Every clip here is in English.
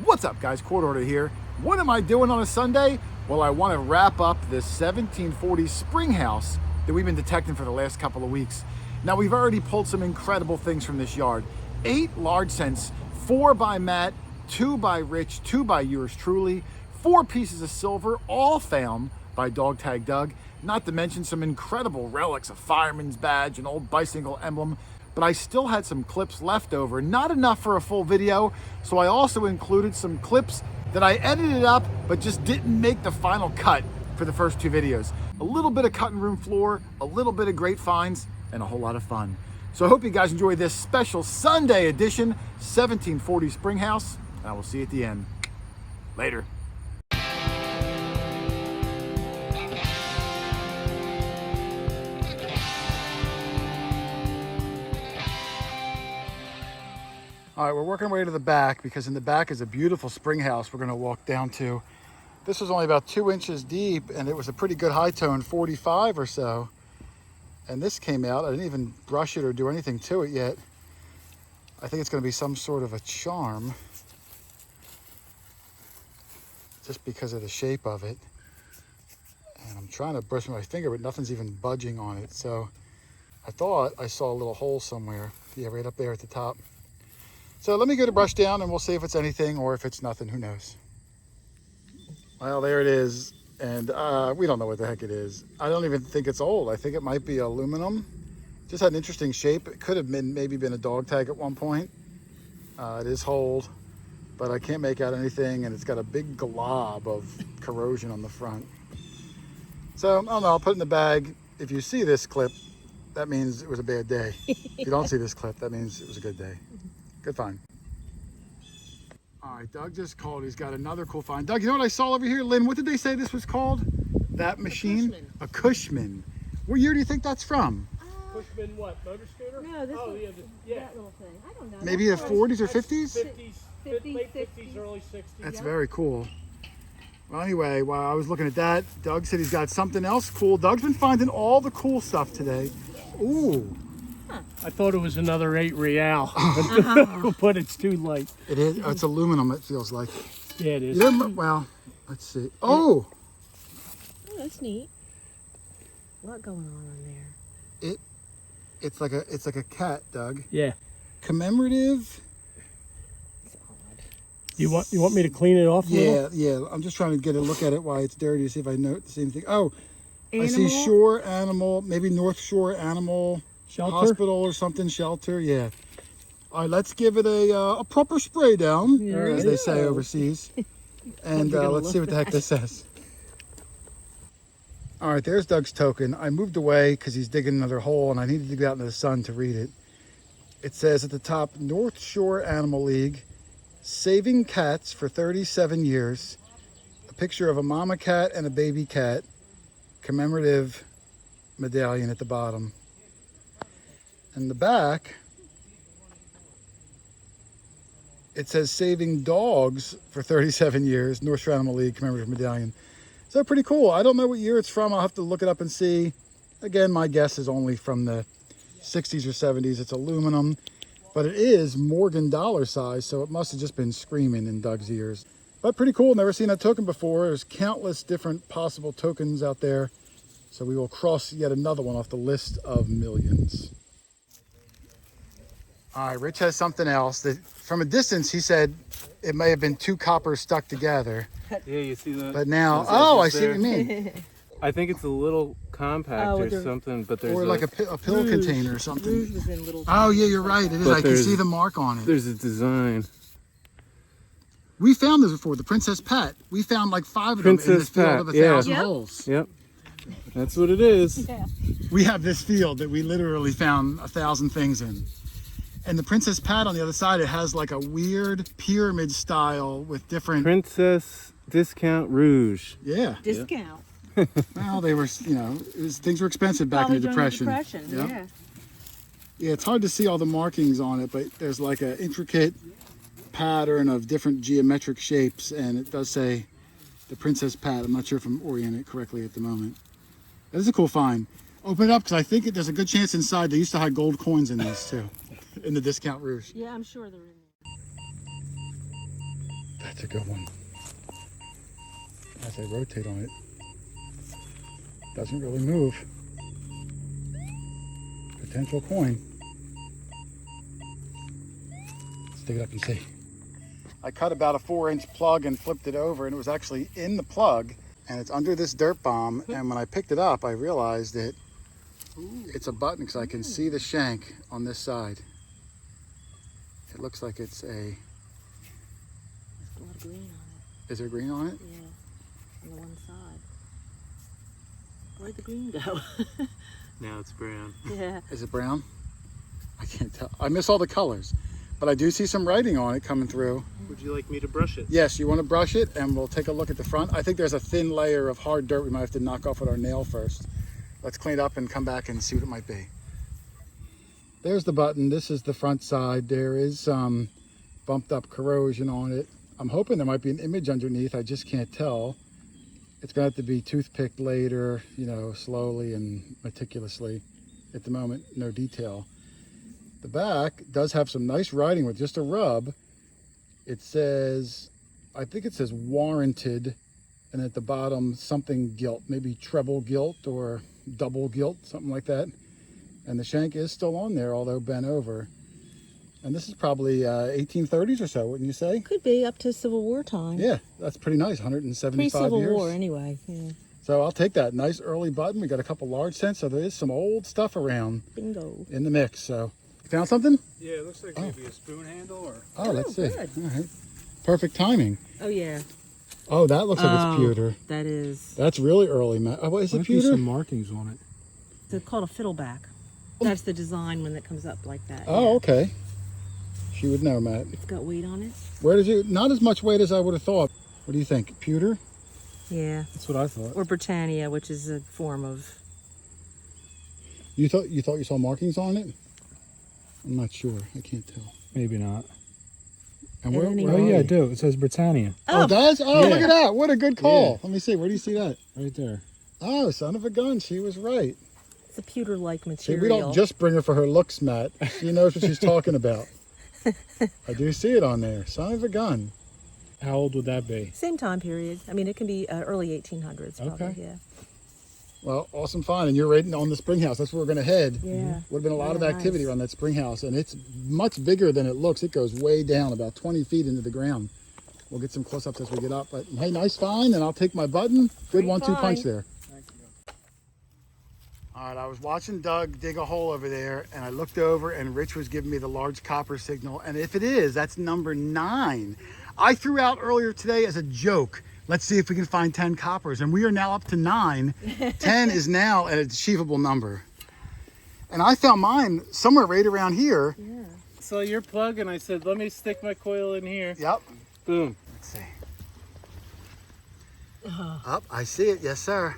What's up, guys? Hoarder here. What am I doing on a Sunday? Well, I want to wrap up this 1740s spring house that we've been detecting for the last couple of weeks. Now, we've already pulled some incredible things from this yard. 8 large cents, 4 by Matt, 2 by Rich, 2 by yours truly, 4 pieces of silver, all found by Dog Tag Doug, not to mention some incredible relics, a fireman's badge, an old bicycle emblem. But I still had some clips left over, not enough for a full video, so I also included some clips that I edited up but just didn't make the final cut for the first 2 videos. A little bit of cutting room floor, a little bit of great finds, and a whole lot of fun. So I hope you guys enjoy this special Sunday edition 1740 Spring House, and I will see you at the end. Later. All right, we're working our way to the back because in the back is a beautiful spring house we're gonna walk down to. This was only about 2 inches deep and it was a pretty good high tone, 45 or so. And this came out, I didn't even brush it or do anything to it yet. I think it's gonna be some sort of a charm just because of the shape of it. And I'm trying to brush my finger, but nothing's even budging on it. So I thought I saw a little hole somewhere. Yeah, right up there at the top. So let me get a brush down and we'll see if it's anything or if it's nothing, who knows. Well, there it is. And we don't know what the heck it is. I don't even think it's old. I think it might be aluminum. Just had an interesting shape. It could have been maybe been a dog tag at one point. It is holed, but I can't make out anything. And it's got a big glob of corrosion on the front. So I don't know, I'll put it in the bag. If you see this clip, that means it was a bad day. If you don't see this clip, that means it was a good day. Good find. All right, Doug just called. He's got another cool find. Doug, you know what I saw over here? Lynn, what did they say this was called? That machine? A Cushman. What year do you think that's from? Cushman what? Motor scooter? No, this was yeah. that little thing. I don't know. Maybe the 40s or 50s? 50s, late 50s, early 60s. That's very cool. Well, anyway, while I was looking at that, Doug said he's got something else cool. Doug's been finding all the cool stuff today. Ooh. I thought it was another 8 real, but it's too late. It is. It's aluminum, it feels like. Yeah, it is. Yeah, well, let's see. Oh! Oh, that's neat. A lot going on there. It's like a cat, Doug. Yeah. Commemorative. You want me to clean it off? Yeah. I'm just trying to get a look at it while it's dirty to see if I note the same thing. Oh, animal? I see shore animal, maybe North Shore Animal Shelter? Hospital or something, shelter, yeah. All right, let's give it a proper spray down, as they say overseas. And let's see what the heck this says. All right, there's Doug's token. I moved away because he's digging another hole and I needed to get out into the sun to read it. It says at the top, North Shore Animal League, saving cats for 37 years. A picture of a mama cat and a baby cat. Commemorative medallion at the bottom. In the back, it says saving dogs for 37 years, North Shore Animal League commemorative medallion. So pretty cool. I don't know what year it's from. I'll have to look it up and see. Again, my guess is only from the 60s or 70s. It's aluminum, but it is Morgan dollar size, so it must have just been screaming in Doug's ears. But pretty cool. Never seen that token before. There's countless different possible tokens out there. So we will cross yet another one off the list of millions. All right, Rich has something else that from a distance he said it may have been 2 coppers stuck together. Yeah, you see that? But now, oh, I see what you mean. I think it's a little compact or something, but there's or like a pill container or something. Rouge was in little. Oh yeah, you're right. It is. I can see the mark on it. There's a design. We found this before, the Princess Pet. We found like 5 of them in this field of 1,000 holes. Yep. That's what it is. Yeah. We have this field that we literally found 1,000 things in. And the Princess Pat on the other side, it has like a weird pyramid style with different... Princess Discount Rouge. Yeah. Discount. Well, they were, things were expensive back in the Depression. Yeah. Yeah, it's hard to see all the markings on it, but there's like an intricate pattern of different geometric shapes, and it does say the Princess Pat. I'm not sure if I'm oriented correctly at the moment. That is a cool find. Open it up, because I think there's a good chance inside they used to hide gold coins in these too, in the Discount Rouge. Yeah, I'm sure they're in there. That's a good one. As I rotate on it, doesn't really move. Potential coin. Let's dig it up and see. I cut about a 4-inch plug and flipped it over, and it was actually in the plug, and it's under this dirt bomb. And when I picked it up, I realized that it's a button because I can see the shank on this side. It looks like it's a... There's a lot of green on it. Is there green on it? Yeah, on the one side. Where'd the green go? Now it's brown. Yeah. Is it brown? I can't tell. I miss all the colors, but I do see some writing on it coming through. Would you like me to brush it? Yes, you want to brush it, and we'll take a look at the front. I think there's a thin layer of hard dirt we might have to knock off with our nail first. Let's clean it up and come back and see what it might be. There's the button. This is the front side. There is some bumped up corrosion on it. I'm hoping there might be an image underneath. I just can't tell. It's going to have to be toothpicked later, you know, slowly and meticulously. At the moment, no detail. The back does have some nice writing with just a rub. It says, I think it says warranted, and at the bottom something gilt, maybe treble gilt or double gilt, something like that. And the shank is still on there, although bent over. And this is probably 1830s or so, wouldn't you say? Could be up to Civil War time. Yeah, that's pretty nice, 175 Pre-Civil years. War anyway, yeah. So I'll take that. Nice early button. We got a couple large cents, so there is some old stuff around Bingo. in the mix. So, you found something? Yeah, it looks like maybe a spoon handle or... Oh, let's see. Good. All right. Perfect timing. Oh, yeah. Oh, that looks like it's pewter. That is. That's really early, man. Oh, is it Might be pewter? some markings on it. It's called a fiddleback. That's the design when it comes up like that. Oh, yeah. okay. She would know, Matt. It's got weight on it. Where did you? Not as much weight as I would have thought. What do you think? Pewter? Yeah. That's what I thought. Or Britannia, which is a form of. You thought you saw markings on it? I'm not sure. I can't tell. Maybe not. And At where? any where Oh are yeah, you? I do. It says Britannia. Oh, it does? Oh, Yeah. look at that! What a good call. Yeah. Let me see. Where do you see that? Right there. Oh, son of a gun! She was right. It's a pewter-like See, material. we don't just bring her for her looks, Matt. She knows what she's talking about. I do see it on there. Son of a gun. How old would that be? Same time period. I mean, it can be early 1800s, probably. Okay. Yeah. Well, awesome find. And you're right on the spring house. That's where we're going to head. Yeah. Would have been a lot of Really activity nice. around that spring house. And it's much bigger than it looks. It goes way down, about 20 feet into the ground. We'll get some close-ups as we get up. But hey, nice find. And I'll take my button. Good Great 1-2 punch find. there. All right, I was watching Doug dig a hole over there, and I looked over, and Rich was giving me the large copper signal. And if it is, that's number 9. I threw out earlier today as a joke, let's see if we can find 10 coppers. And we are now up to 9. 10 is now an achievable number. And I found mine somewhere right around here. Yeah. Saw your plug and I said, let me stick my coil in here. Yep. Boom. Let's see. Up, I see it. Yes, sir.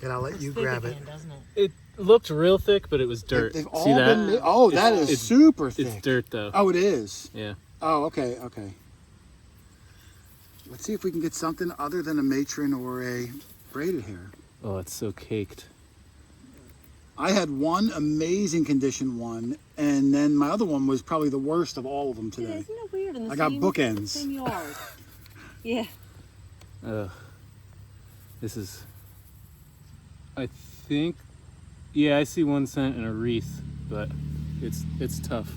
And I'll let you grab it. Doesn't it? It looked real thick, but it was dirt. They've all See that? been. Oh, that is it's- super thick. It's dirt though. Oh, it is. Yeah. Oh, okay, okay. Let's see if we can get something other than a matron or a braided hair. Oh, it's so caked. I had one amazing condition one, and then my other one was probably the worst of all of them Yeah, today. isn't it weird? In the I got same, bookends. Same yard. Yeah. Ugh. This is, I think, yeah, I see 1 cent and a wreath, but it's tough.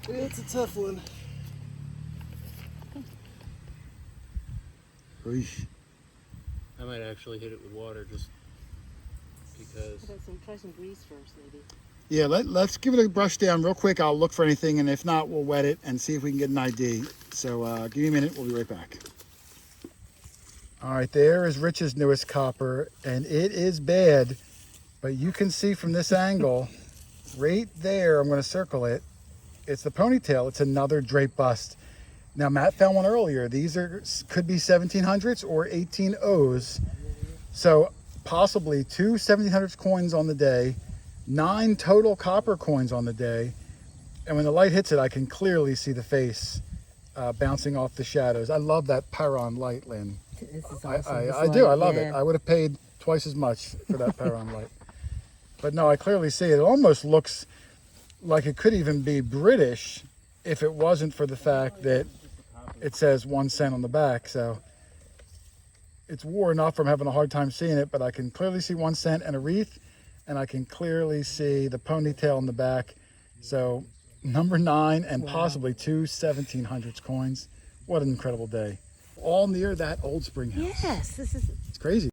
It's a tough one. Eesh. I might actually hit it with water just because. Try some grease first, maybe. Yeah, let's give it a brush down real quick. I'll look for anything, and if not, we'll wet it and see if we can get an ID. So give me a minute. We'll be right back. All right, there is Rich's newest copper, and it is bad, but you can see from this angle, right there, I'm going to circle it. It's the ponytail. It's another drape bust. Now, Matt found one earlier. These could be 1700s or 1800s. So possibly 2 1700s coins on the day, 9 total copper coins on the day. And when the light hits it, I can clearly see the face bouncing off the shadows. I love that Pyron light, Lynn. This is awesome. I do. I love it. I would have paid twice as much for that Pyron light. But no, I clearly see it. It almost looks like it could even be British if it wasn't for the fact that it says 1 cent on the back. So it's worn off from having a hard time seeing it, but I can clearly see 1 cent and a wreath, and I can clearly see the ponytail in the back. So number 9 and possibly 2 1700s coins. What an incredible day. All near that old spring house. Yes, this is. It's crazy.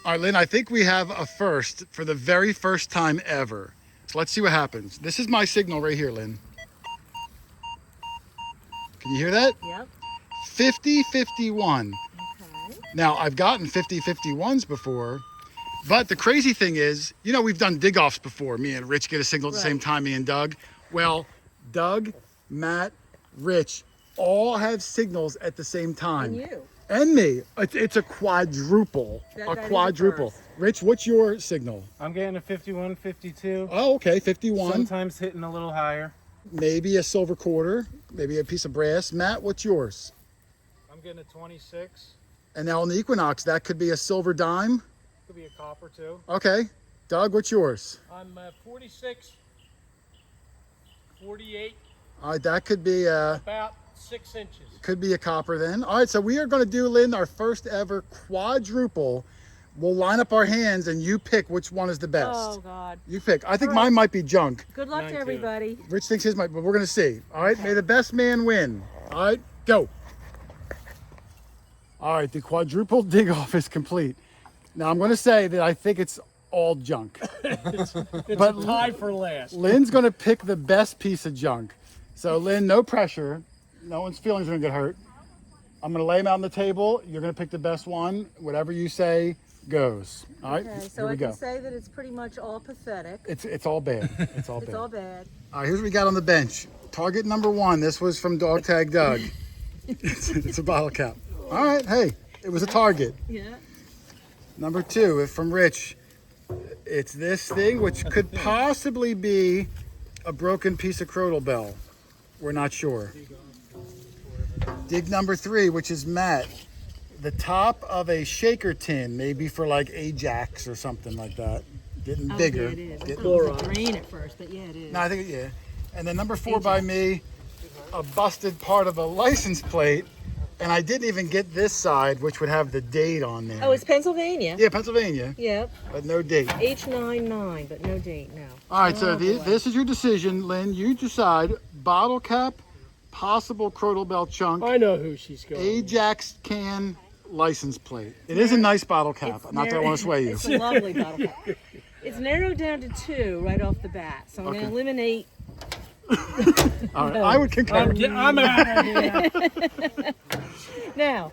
All right, Lynn, I think we have a first for the very first time ever. So let's see what happens. This is my signal right here, Lynn. Can you hear that? Yep. 50-51. Okay. Now, I've gotten 50-51s before, but the crazy thing is, you know, we've done dig-offs before. Me and Rich get a signal at the same time, me and Doug. Well, Doug, Matt, Rich all have signals at the same time. And you. And me. It's a quadruple. That A is quadruple. the first. Rich, what's your signal? I'm getting a 51, 52. Oh, okay, 51. Sometimes hitting a little higher. Maybe a silver quarter, maybe a piece of brass. Matt, what's yours? I'm getting a 26. And now on the equinox, that could be a silver dime. Could be a copper too. Okay. Doug, what's yours? I'm 46, 48, All right, that could be about 6 inches. could be a copper then. All right, so we are going to do, Lynn, our first ever quadruple. We'll line up our hands and you pick which one is the best. Oh God. You pick. I think All right. mine might be junk. Good luck Mine to too. everybody. Rich thinks his might, but we're going to see. All right, may the best man win. All right, go. All right, the quadruple dig off is complete. Now I'm going to say that I think it's all junk. It's But a tie for last. Lynn's going to pick the best piece of junk. So Lynn, no pressure. No one's feelings are going to get hurt. I'm going to lay them out on the table. You're going to pick the best one. Whatever you say goes. All right, Okay, here so we I go. can say that it's pretty much all pathetic. It's all bad. It's all It's bad. all bad. All right, here's what we got on the bench. Target number 1. This was from Dog Tag Doug. It's a bottle cap. All right, hey, it was a target. Yeah. Number 2 is from Rich. It's this thing, which could possibly be a broken piece of crotal bell. We're not sure. Dig number 3, which is Matt. The top of a shaker tin, maybe for like Ajax or something like that. Getting bigger. Yeah, it is. I Getting- thought it was a grain at first, but yeah, it is. No, I think, yeah. And then number 4 by me, a busted part of a license plate. And I didn't even get this side, which would have the date on there. Oh, it's Pennsylvania. Yeah, Pennsylvania, Yep. but no date. H99, but no date now. All right, so Oh, boy. this is your decision, Lynn. You decide bottle cap, possible crotal bell chunk, I know who she's going with. Ajax can, license plate. It is a nice bottle cap. It's Not that I want to sway you. It's a lovely bottle cap. It's narrowed down to 2 right off the bat. So I'm Okay. going to eliminate. All right, I would concur. I'm out of here. Now,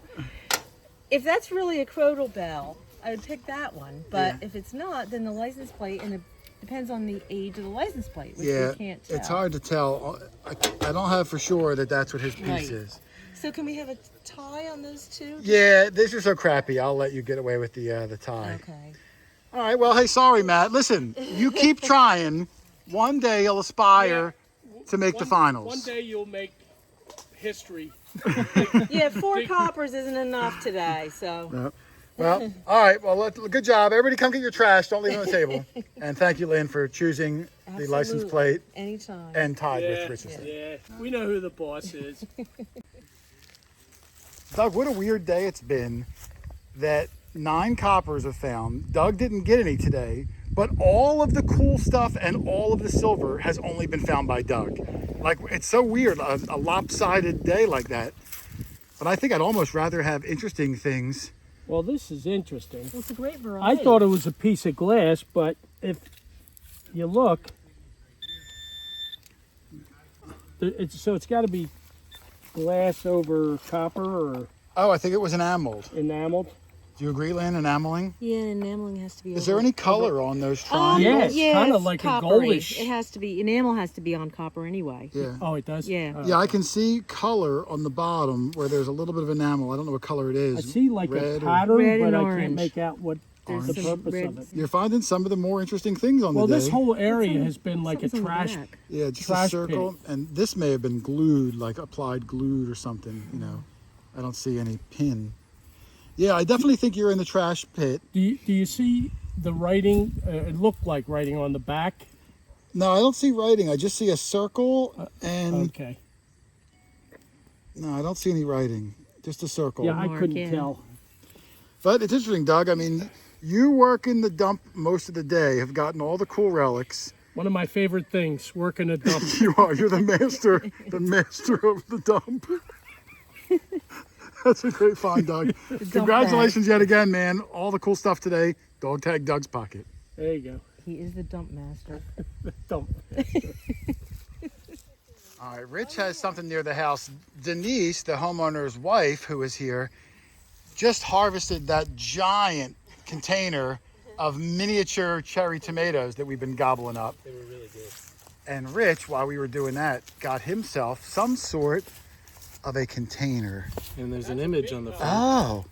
if that's really a crotal bell, I would pick that one. But Yeah. if it's not, then the license plate, and it depends on the age of the license plate, which Yeah, we can't tell. it's hard to tell. I don't have for sure that that's what his piece Right. is. So can we have a tie on those two? Yeah, these are so crappy. I'll let you get away with the tie. Okay. All right, well, hey, sorry, Matt. Listen, you keep trying. One day you'll aspire to make the finals. One day you'll make history. Yeah, 4 coppers isn't enough today, so. No. Well, all right. Well, good job. Everybody come get your trash. Don't leave it on the table. And thank you, Lynn, for choosing the license Absolutely. plate Anytime. and tied Yeah, with Richardson. yeah. We know who the boss is. Doug, what a weird day it's been that 9 coppers are found. Doug didn't get any today, but all of the cool stuff and all of the silver has only been found by Doug. Like, it's so weird, a lopsided day like that. But I think I'd almost rather have interesting things. Well, this is interesting. Well, it's a great I variety. thought it was a piece of glass, but if you look, it's got to be glass over copper or Oh, I think it was enameled. enameled. Do you agree, Lynn, enameling? Yeah, enameling has to be. Is there any color on those triangles? Yeah, it's kinda it's like a coppery. goldish. It has to be. Enamel has to be on copper anyway. Yeah. Oh, it does? Yeah. Oh. Yeah, I can see color on the bottom where there's a little bit of enamel. I don't know what color it is. I see like Red a or- pattern, Red and but I orange. can't make out what There's the some purpose red- of it. You're finding some of the more interesting things on Well, the day. this whole area has been like a Something's on the trash. back. Yeah, just a trash circle. pit. And this may have been glued, like applied glued or something, you know. I don't see any pin. Yeah, I definitely think you're in the trash pit. Do you see the writing? It looked like writing on the back. No, I don't see writing. I just see a circle and Okay. No, I don't see any writing. Just a circle. Yeah, I Mark couldn't in. tell. But it's interesting, Doug. I mean, you work in the dump most of the day, have gotten all the cool relics. One of my favorite things, working a dump. You are. You're the master of the dump. That's a great find, Doug. Congratulations yet again, man. All the cool stuff today. Dog tag Doug's pocket. There you go. He is the dump master. Dump. All right, Rich has something near the house. Denise, the homeowner's wife, who is here, just harvested that giant container of miniature cherry tomatoes that we've been gobbling up. They were really good. And Rich, while we were doing that, got himself some sort of a container. And there's an image on the front. Oh.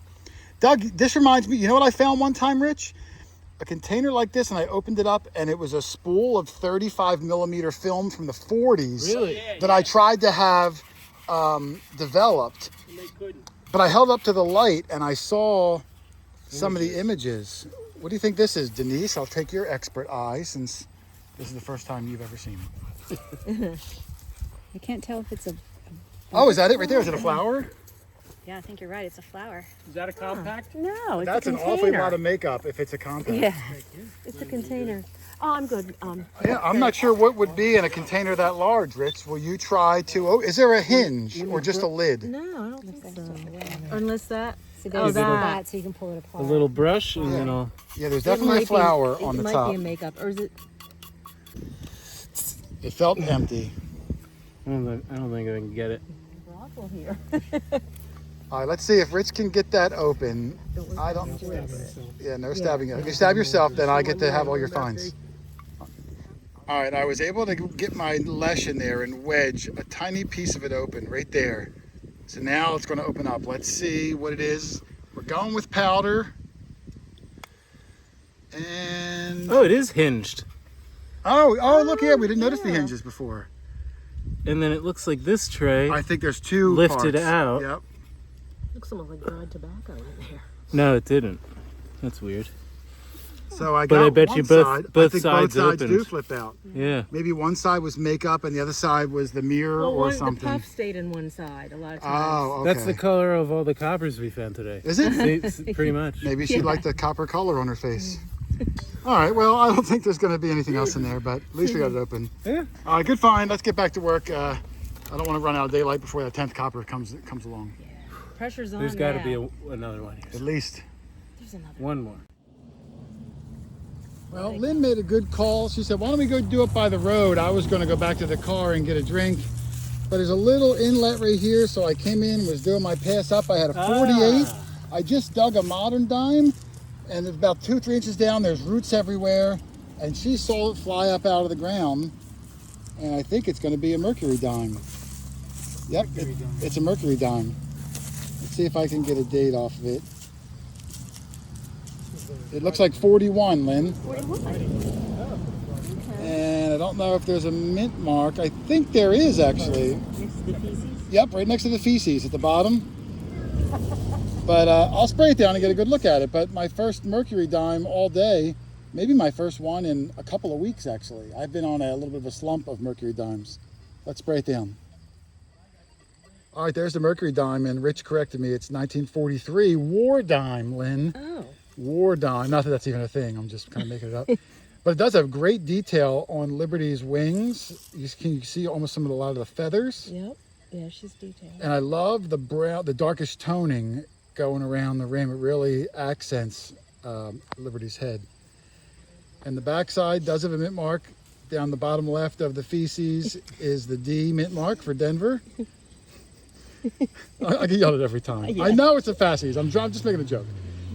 Doug, this reminds me, you know what I found one time, Rich? A container like this, and I opened it up, and it was a spool of 35 millimeter film from the 40s Really? that I tried to have developed. And they couldn't. But I held up to the light, and I saw some of the images. What do you think this is, Denise? I'll take your expert eye, since this is the first time you've ever seen it. I can't tell if it's a. Oh, is that it right there? Is it a flower? Yeah, I think you're right. It's a flower. Is that a compact? No, it's That's a an container. awfully lot of makeup if it's a compact. Yeah, it's a container. Oh, I'm good. Yeah, I'm not sure what would be in a container that large, Rich. Will you try to, oh, is there a hinge or just a lid? No, I don't think so. Unless that. So Oh, there's a that. spot so you can pull it A apart. little brush, and then I'll. Yeah, there's It definitely a might be- flower on the It might top. be a makeup, or is it? It felt empty. I don't think I can get it. Brothel here. All right, let's see if Rich can get that open. I don't, yeah, no stabbing. If you stab yourself, then I get to have all your finds. All right, I was able to get my lesh in there and wedge a tiny piece of it open right there. So now it's going to open up. Let's see what it is. We're going with powder. And Oh, it is hinged. oh, look here. We didn't notice the hinges before. And then it looks like this tray. I think there's two Lifted parts. out. Yep. Looks almost like dried tobacco in there. No, it didn't. That's weird. So I But got I bet one you both- side. I both think sides both sides do opened. flip out. Yeah. Maybe one side was makeup and the other side was the mirror Well, or the something. puff stayed in one side a lot of times. Oh, okay. That's the color of all the coppers we found today. Is it? See, it's pretty much. Maybe she liked the copper color on her face. All right, well, I don't think there's going to be anything else in there, but at least we got it open. Yeah. All right, good find. Let's get back to work. I don't want to run out of daylight before that 10th copper comes along. Pressure's on. There's got to now. be another one here. At least. There's another. One more. Well, Lynn made a good call. She said, why don't we go do it by the road? I was going to go back to the car and get a drink. But there's a little inlet right here, so I came in, was doing my pass up. I had a 48. I just dug a modern dime, and it's about 2-3 inches down. There's roots everywhere. And she saw it fly up out of the ground. And I think it's going to be a Mercury Dime. Yep, it's a Mercury Dime. Let's see if I can get a date off of it. It looks like 41, Lynn. 41. And I don't know if there's a mint mark. I think there is actually. Next to the feces. Yep, right next to the feces at the bottom. But I'll spray it down and get a good look at it. But my first Mercury Dime all day, maybe my first one in a couple of weeks actually. I've been on a little bit of a slump of Mercury Dimes. Let's spray it down. All right, there's the Mercury Dime, and Rich corrected me. It's 1943 War Dime, Lynn. Oh. War Dime. Not that that's even a thing. I'm just kind of making it up. But it does have great detail on Liberty's wings. You can see almost a lot of the feathers. Yep. Yeah, she's detailed. And I love the brown, the darkish toning going around the rim. It really accents Liberty's head. And the backside does have a mint mark. Down the bottom left of the feces is the D mint mark for Denver. I get yelled at every time. Yeah. I know it's a Fassies. I'm just making a joke.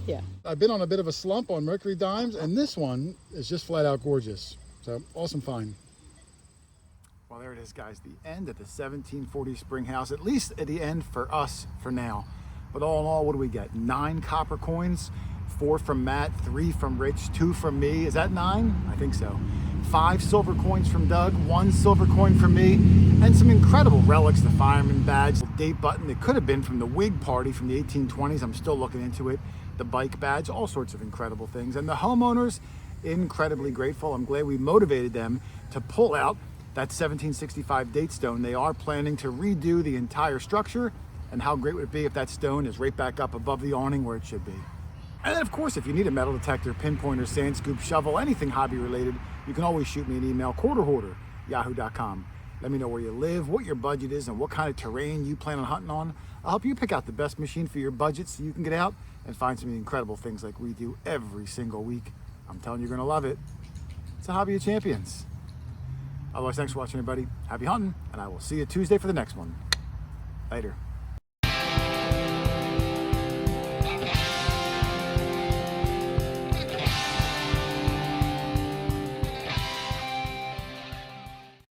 Yeah. I've been on a bit of a slump on Mercury Dimes, and this one is just flat out gorgeous. So awesome find. Well, there it is, guys. The end of the 1740 Spring House, at least at the end for us for now. But all in all, what do we get? 9 copper coins, 4 from Matt, 3 from Rich, 2 from me. Is that 9? I think so. 5 silver coins from Doug, 1 silver coin from me, and some incredible relics, the fireman badge, the date button that could have been from the Whig Party from the 1820s. I'm still looking into it. The bike badge, all sorts of incredible things. And the homeowners, incredibly grateful. I'm glad we motivated them to pull out that 1765 date stone. They are planning to redo the entire structure And how great would it be if that stone is right back up above the awning where it should be? And then, of course, if you need a metal detector, pinpointer, sand scoop, shovel, anything hobby related, you can always shoot me an email, quarterhoarder@yahoo.com. Let me know where you live, what your budget is, and what kind of terrain you plan on hunting on. I'll help you pick out the best machine for your budget so you can get out and find some incredible things like we do every single week. I'm telling you, you're going to love it. It's a hobby of champions. Otherwise, thanks for watching, everybody. Happy hunting, and I will see you Tuesday for the next one. Later.